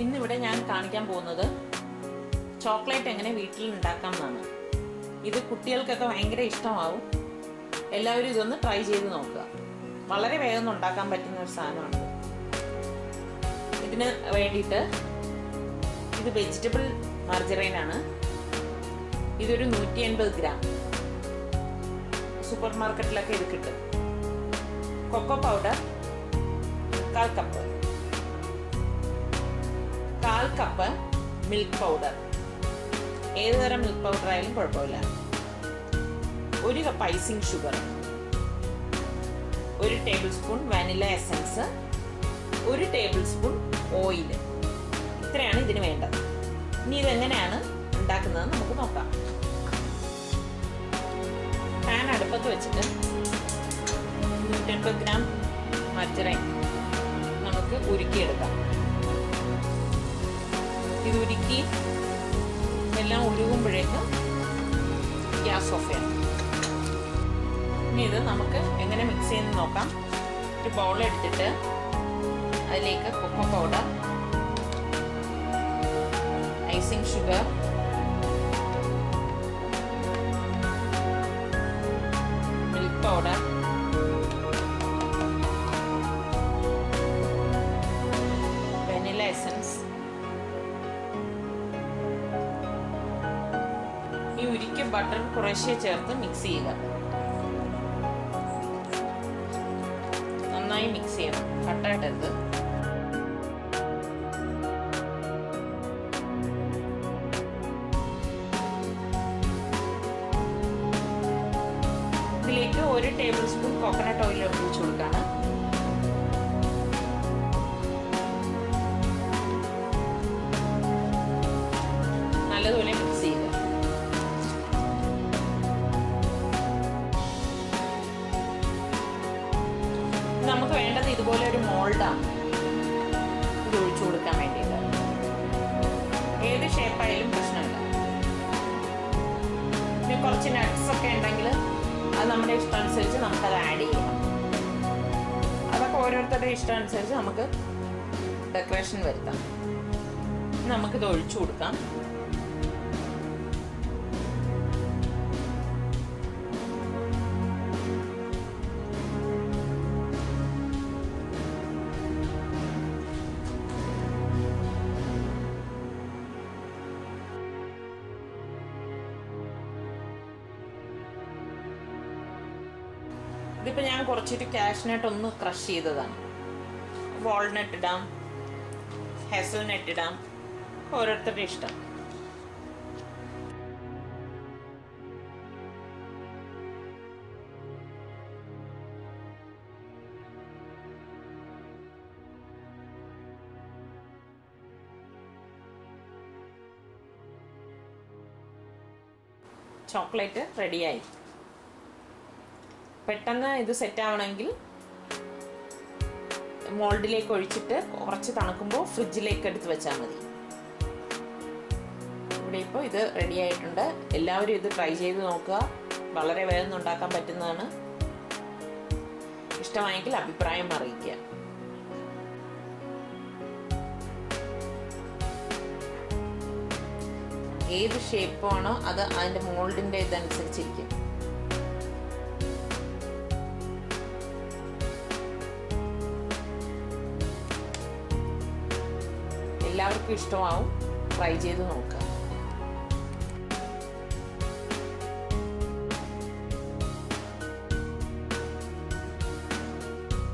ഇന്നിവിടെ ഞാൻ കാണിക്കാൻ പോകുന്നത് ചോക്ലേറ്റ് എങ്ങനെ വീട്ടിൽ ഉണ്ടാക്കാമെന്നാണ്. ഇത് കുട്ടികൾക്കൊക്കെ ഭയങ്കര ഇഷ്ടമാവും. എല്ലാവരും ഇതൊന്ന് ട്രൈ ചെയ്ത് നോക്കുക. വളരെ വേഗം ഉണ്ടാക്കാൻ പറ്റുന്ന ഒരു സാധനമാണ്. ഇതിന് വേണ്ടിയിട്ട് ഇത് വെജിറ്റബിൾ മാർജറൈനാണ്. ഇതൊരു 180 ഗ്രാം. സൂപ്പർ മാർക്കറ്റിലൊക്കെ ഇത് കിട്ടും. Cocoa powder 1/4 cup. 1/4 cup milk powder. ഏത് തരം മിൽക്ക് പൗഡർ ആയാലും കുഴപ്പമില്ല. 1 cup icing sugar, 1 tablespoon vanilla essence, 1 tablespoon oil. ഇത്രയാണ് ഇതിന് വേണ്ടത്. ഇനി ഇതെങ്ങനെയാണ് ഉണ്ടാക്കുന്നത് നമുക്ക് നോക്കാം. പാൻ അടുപ്പത്ത് വെച്ചിട്ട് 180 ഗ്രാം മർജറൈൻ നമുക്ക് ഉരുക്കിയെടുക്കാം. ഇത് ഉരുക്കി എല്ലാം ഉരുകുമ്പോഴേക്കും ഗ്യാസ് ഓഫ് ചെയ്യാം. ഇനി ഇത് നമുക്ക് എങ്ങനെ മിക്സ് ചെയ്യുന്നത് നോക്കാം. ഒരു ബൗൾ എടുത്തിട്ട് അതിലേക്ക് cocoa powder, icing sugar, milk powder, vanilla essence, ഈ ഉരുക്കിയ ബട്ടർ കുറേശ്ശെ ചേർത്ത് മിക്സ് ചെയ്യുക. നന്നായി മിക്സ് ചെയ്യണം, കട്ടായിട്ടരുത്. ഇതിലേക്ക് 1 ടേബിൾ സ്പൂൺ കോക്കനട്ട് ഓയിൽ ഒഴിച്ചു കൊടുക്കാണ്. നല്ലതുപോലെ മിക്സ് ചെയ്യുക. നമുക്ക് വേണ്ടത് ഇതുപോലെ ഒരു മോൾഡാണ് ഇത് ഒഴിച്ചു കൊടുക്കാൻ വേണ്ടിയിട്ട്. ഏത് ഷേപ്പായാലും പ്രശ്നമില്ല. പിന്നെ കുറച്ച് നട്ട്സ് ഒക്കെ ഉണ്ടെങ്കിൽ അത് നമ്മുടെ ഇഷ്ടമനുസരിച്ച് നമുക്കത് ആഡ് ചെയ്യാം. അതൊക്കെ ഓരോരുത്തരുടെ ഇഷ്ടമനുസരിച്ച് നമുക്ക് ഡെക്കറേഷൻ വരുത്താം. നമുക്കിത് ഒഴിച്ചു കൊടുക്കാം. ഇതിപ്പോൾ ഞാൻ കുറച്ചിട്ട് കാഷ്നട്ട് ഒന്ന് ക്രഷ് ചെയ്തതാണ്. വാൾനട്ട് ഇടാം, ഹേസൽനട്ട് ഇടാം, ഓരോരുത്തരുടെ ഇഷ്ടം. ചോക്ലേറ്റ് റെഡിയായി. പെട്ടെന്ന് ഇത് സെറ്റ് ആവണമെങ്കിൽ മോൾഡിലേക്ക് ഒഴിച്ചിട്ട് കുറച്ച് തണുക്കുമ്പോൾ ഫ്രിഡ്ജിലേക്ക് എടുത്ത് വെച്ചാൽ മതി. ഇവിടെ ഇപ്പോൾ ഇത് റെഡി ആയിട്ടുണ്ട്. എല്ലാവരും ഇത് ട്രൈ ചെയ്ത് നോക്കുക. വളരെ വേഗം ഉണ്ടാക്കാൻ പറ്റുന്നതാണ്. ഇഷ്ടമായെങ്കിൽ അഭിപ്രായം അറിയിക്കുക. ഏത് ഷേപ്പാണോ അത് അതിൻ്റെ മോൾഡിൻ്റെ ഇതനുസരിച്ചിരിക്കും. എല്ലാവർക്കും ഇഷ്ടമാവും. ട്രൈ ചെയ്ത് നോക്കുക.